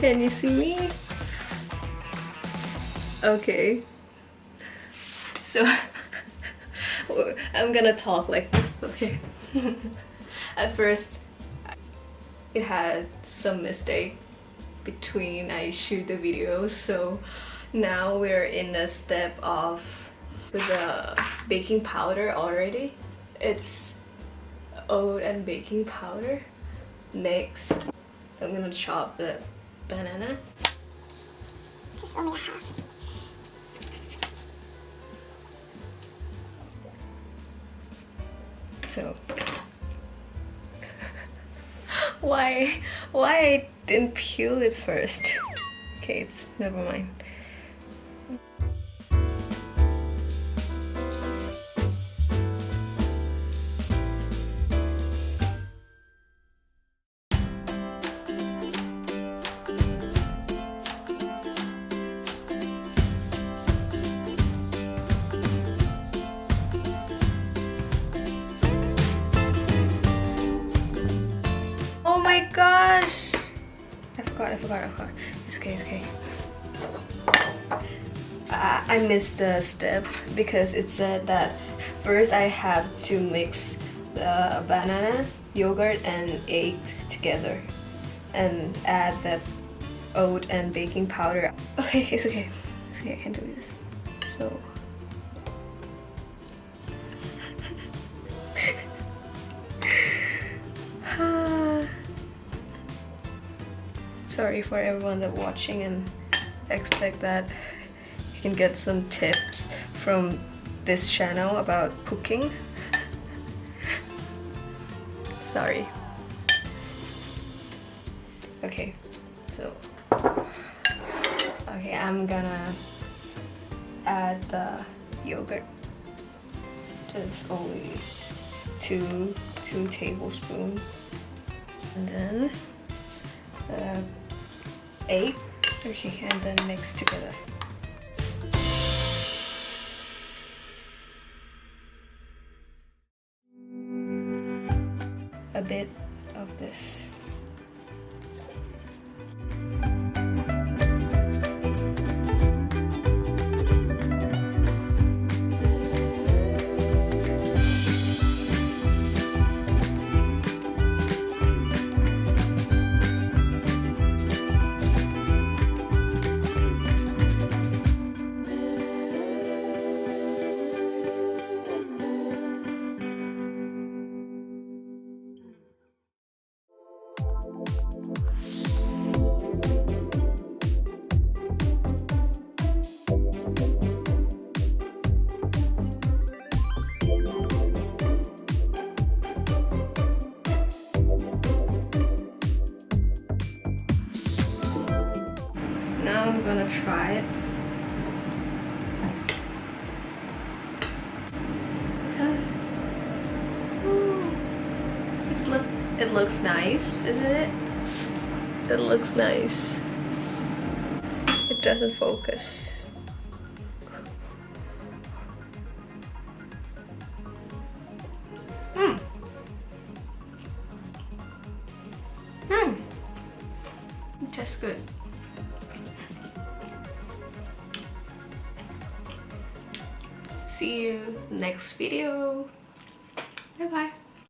Can you see me? Okay. So I'm gonna talk like this, okay? At first, it had some mistake between I shoot the video, so now we're in the step of with the baking powder already. It's oat and baking powder. Next, I'm gonna chop the banana. Just only a half. So why I didn't peel it first? Okay, it's never mind. Oh my gosh! I forgot. It's okay. I missed the step because it said that first I have to mix the banana, yogurt, and eggs together and add the oat and baking powder. Okay, it's okay. I can do this. So sorry for everyone that watching and expect that you can get some tips from this channel about cooking. Sorry. Okay, so I'm gonna add the yogurt. Just only two tablespoons, and then egg. Okay, and then mix together. A bit of this. Now I'm gonna try it. It looks nice, isn't it? It looks nice. It doesn't focus. Just good. See you next video. Bye bye.